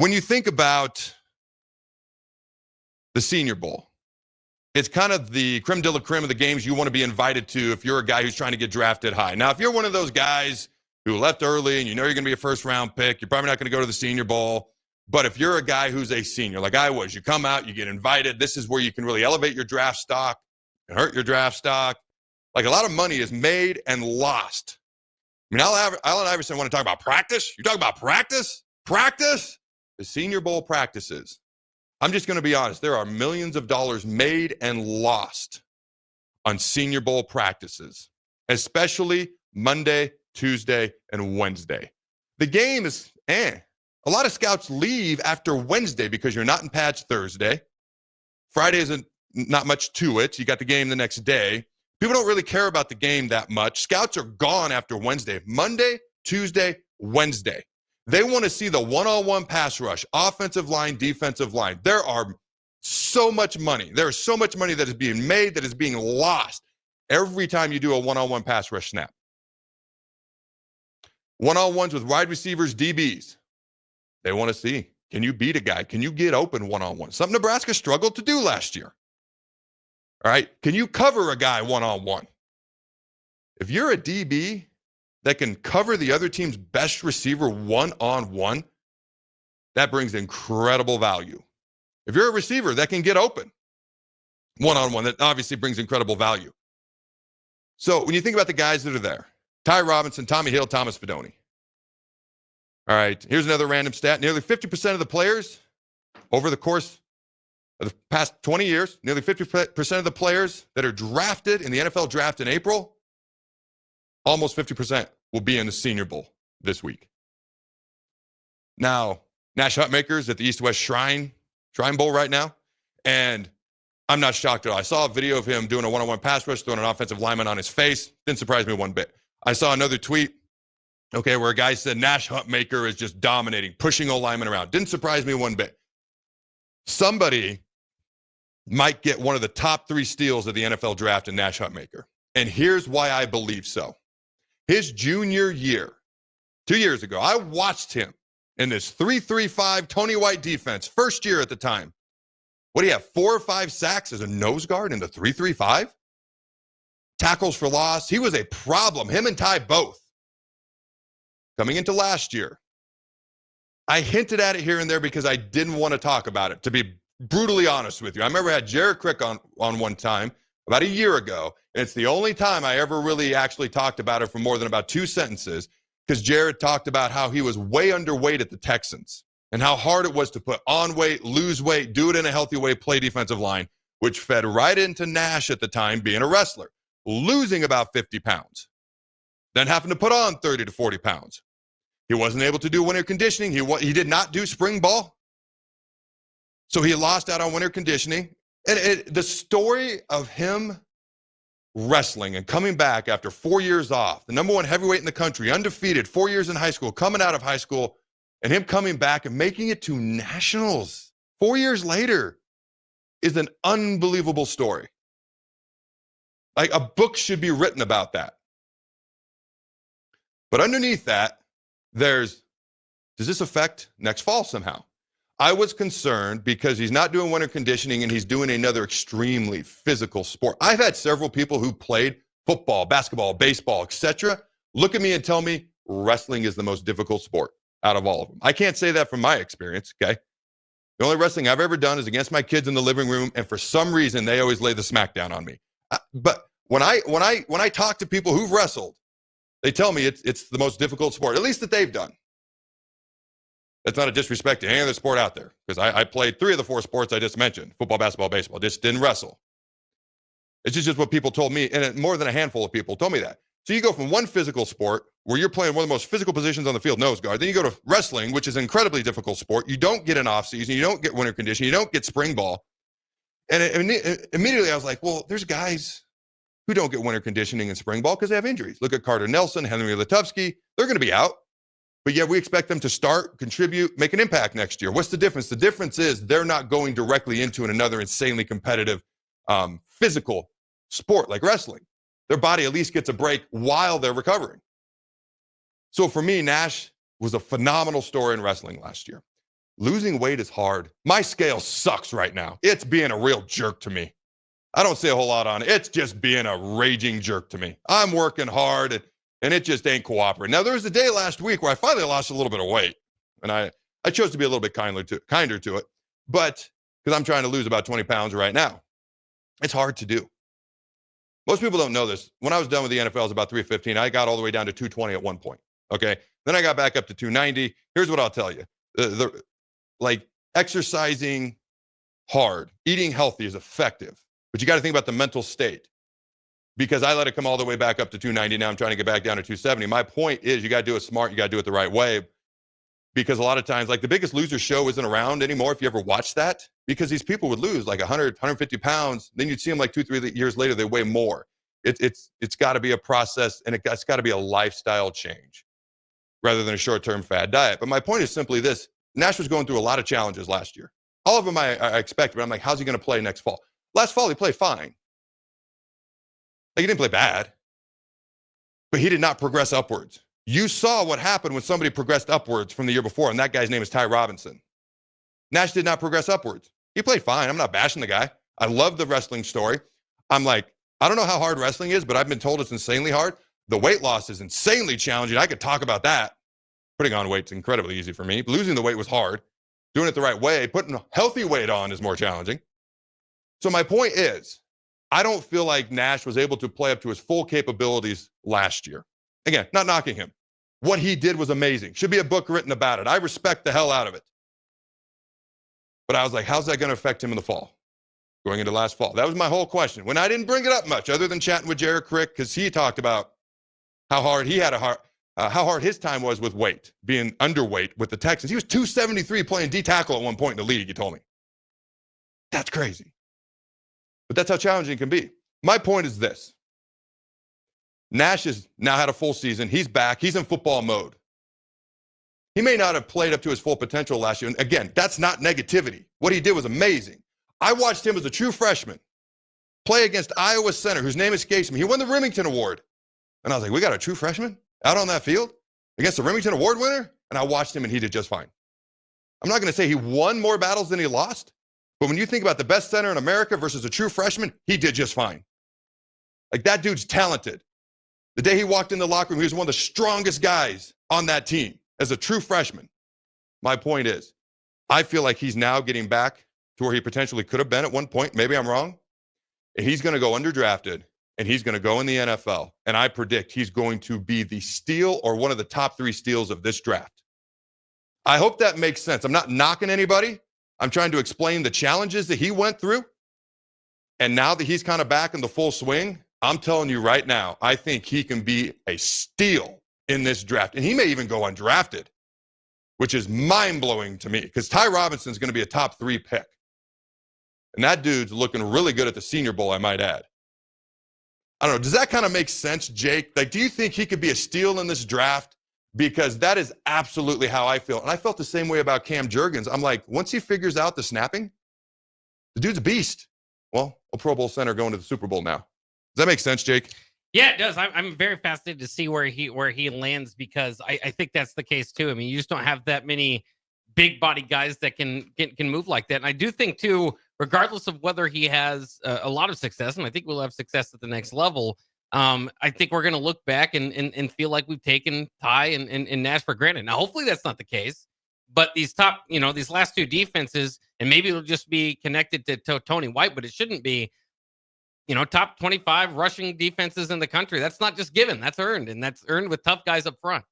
When you think about the Senior Bowl, it's kind of the creme de la creme of the games you want to be invited to if you're a guy who's trying to get drafted high. Now, if you're one of those guys who left early and you know you're going to be a first-round pick, you're probably not going to go to the Senior Bowl. But if you're a guy who's a senior, like I was, you come out, you get invited. This is where you can really elevate your draft stock and hurt your draft stock. Like a lot of money is made and lost. I mean, Allen Iverson want to talk about practice? You talk about practice? Practice? The Senior Bowl practices. I'm just going to be honest. There are millions of dollars made and lost on Senior Bowl practices, especially Monday, Tuesday, and Wednesday. The game is A lot of scouts leave after Wednesday because you're not in pads Thursday. Friday isn't not much to it. You got the game the next day. People don't really care about the game that much. Scouts are gone after Wednesday. Monday, Tuesday, Wednesday. They want to see the one-on-one pass rush, offensive line, defensive line. There are so much money. There is so much money that is being made, that is being lost every time you do a one-on-one pass rush snap. One-on-ones with wide receivers, DBs. They want to see, can you beat a guy? Can you get open one-on-one? Something Nebraska struggled to do last year. All right, can you cover a guy one-on-one? If you're a DB that can cover the other team's best receiver one-on-one, that brings incredible value. If you're a receiver that can get open one-on-one, that obviously brings incredible value. So when you think about the guys that are there, Ty Robinson, Tommy Hill, Thomas Fidone. All right, here's another random stat. Nearly 50% of the players over the course of the past 20 years, nearly 50% of the players that are drafted in the NFL draft in April, almost 50% will be in the Senior Bowl this week. Now, Nash Hutmacher is at the East-West Shrine Bowl right now, and I'm not shocked at all. I saw a video of him doing a one-on-one pass rush, throwing an offensive lineman on his face. Didn't surprise me one bit. I saw another tweet, where a guy said Nash Hutmacher is just dominating, pushing O-linemen around. Didn't surprise me one bit. Somebody might get one of the top 3 steals of the NFL draft in Nash Hutmacher. And here's why I believe so. His junior year, 2 years ago, I watched him in this 3-3-5 Tony White defense, first year at the time. What do you have, 4 or 5 sacks as a nose guard in the 3-3-5? Tackles for loss. He was a problem, him and Ty both. Coming into last year, I hinted at it here and there because I didn't want to talk about it, to be brutally honest with you. I remember I had Jared Crick on one time about a year ago, and it's the only time I ever really actually talked about it for more than about 2 sentences, because Jared talked about how he was way underweight at the Texans and how hard it was to put on weight, lose weight, do it in a healthy way, play defensive line, which fed right into Nash at the time being a wrestler, losing about 50 pounds, then having to put on 30 to 40 pounds. He wasn't able to do winter conditioning. He did not do spring ball. So he lost out on winter conditioning. And the story of him wrestling and coming back after 4 years off, the number 1 heavyweight in the country, undefeated, 4 years in high school, coming out of high school, and him coming back and making it to nationals 4 years later is an unbelievable story. Like, a book should be written about that. But underneath that, does this affect next fall somehow? I was concerned because he's not doing winter conditioning and he's doing another extremely physical sport. I've had several people who played football, basketball, baseball, etc. look at me and tell me wrestling is the most difficult sport out of all of them. I can't say that from my experience, okay? The only wrestling I've ever done is against my kids in the living room, and for some reason they always lay the smackdown on me. But when I talk to people who've wrestled, they tell me it's the most difficult sport, at least that they've done. That's not a disrespect to any other sport out there, because I played 3 of the 4 sports I just mentioned, football, basketball, baseball. Just didn't wrestle. It's just what people told me, and more than a handful of people told me that. So you go from one physical sport where you're playing one of the most physical positions on the field, nose guard. Then you go to wrestling, which is an incredibly difficult sport. You don't get an off season. You don't get winter conditioning. You don't get spring ball. And immediately I was like, well, there's guys who don't get winter conditioning and spring ball because they have injuries. Look at Carter Nelson, Henry Latuvsky. They're going to be out. But yet we expect them to start, contribute, make an impact next year. What's the difference? The difference is they're not going directly into another insanely competitive physical sport like wrestling. Their body at least gets a break while they're recovering. So for me, Nash was a phenomenal story in wrestling last year. losing weight is hard. My scale sucks right now. It's being a real jerk to me. I don't say a whole lot on it. It's just being a raging jerk to me. I'm working hard and it just ain't cooperating. Now, there was a day last week where I finally lost a little bit of weight, and I chose to be a little bit kinder to it, but because I'm trying to lose about 20 pounds right now. It's hard to do. Most people don't know this. When I was done with the NFL, I was about 315. I got all the way down to 220 at one point. Okay. Then I got back up to 290. Here's what I'll tell you. Like exercising hard, eating healthy is effective, but you got to think about the mental state, because I let it come all the way back up to 290. Now I'm trying to get back down to 270. My point is you got to do it smart. You got to do it the right way, because a lot of times, like the Biggest Loser show isn't around anymore. If you ever watch that, because these people would lose like 100, 150 pounds. Then you'd see them like 2-3 years later, they weigh more. It's got to be a process, and it's got to be a lifestyle change rather than a short-term fad diet. But my point is simply this. Nash was going through a lot of challenges last year. All of them I expected, but I'm like, how's he going to play next fall? Last fall, he played fine. Like, he didn't play bad, but he did not progress upwards. You saw what happened when somebody progressed upwards from the year before, and that guy's name is Ty Robinson. Nash did not progress upwards. He played fine. I'm not bashing the guy. I love the wrestling story. I'm like, I don't know how hard wrestling is, but I've been told it's insanely hard. The weight loss is insanely challenging. I could talk about that. Putting on weight's incredibly easy for me. Losing the weight was hard. Doing it the right way, putting healthy weight on is more challenging. So my point is, I don't feel like Nash was able to play up to his full capabilities last year. Again, not knocking him. What he did was amazing. Should be a book written about it. I respect the hell out of it. But I was like, how's that going to affect him in the fall? Going into last fall. That was my whole question. When I didn't bring it up much, other than chatting with Jared Crick, because he talked about how hard how hard his time was with weight, being underweight with the Texans. He was 273 playing D tackle at one point in the league, he told me. That's crazy. But that's how challenging it can be. My point is this. Nash has now had a full season. He's back. He's in football mode. He may not have played up to his full potential last year. And again, that's not negativity. What he did was amazing. I watched him as a true freshman play against Iowa center, whose name escapes me. He won the Remington Award. And I was like, we got a true freshman out on that field against the Remington Award winner? And I watched him, and he did just fine. I'm not going to say he won more battles than he lost, but when you think about the best center in America versus a true freshman, he did just fine. Like, that dude's talented. The day he walked in the locker room, he was one of the strongest guys on that team as a true freshman. My point is, I feel like he's now getting back to where he potentially could have been at one point. Maybe I'm wrong. And he's going to go underdrafted, and he's going to go in the NFL. And I predict he's going to be the steal or one of the top 3 steals of this draft. I hope that makes sense. I'm not knocking anybody. I'm trying to explain the challenges that he went through. And now that he's kind of back in the full swing, I'm telling you right now, I think he can be a steal in this draft. And he may even go undrafted, which is mind-blowing to me, because Ty Robinson's going to be a top 3 pick. And that dude's looking really good at the Senior Bowl, I might add. I don't know. Does that kind of make sense, Jake? Like, do you think he could be a steal in this draft? Because that is absolutely how I feel. And I felt the same way about Cam Jurgens. I'm like, once he figures out the snapping, the dude's a beast. Well, a Pro Bowl center going to the Super Bowl now. Does that make sense, Jake? Yeah, it does. I'm very fascinated to see where he lands, because I think that's the case too. I mean, you just don't have that many big body guys that can move like that. And I do think too, regardless of whether he has a lot of success, and I think we'll have success at the next level, I think we're going to look back and feel like we've taken Ty and Nash for granted. Now, hopefully that's not the case, but these top, these last 2 defenses, and maybe it'll just be connected to Tony White, but it shouldn't be, top 25 rushing defenses in the country. That's not just given, that's earned, and that's earned with tough guys up front.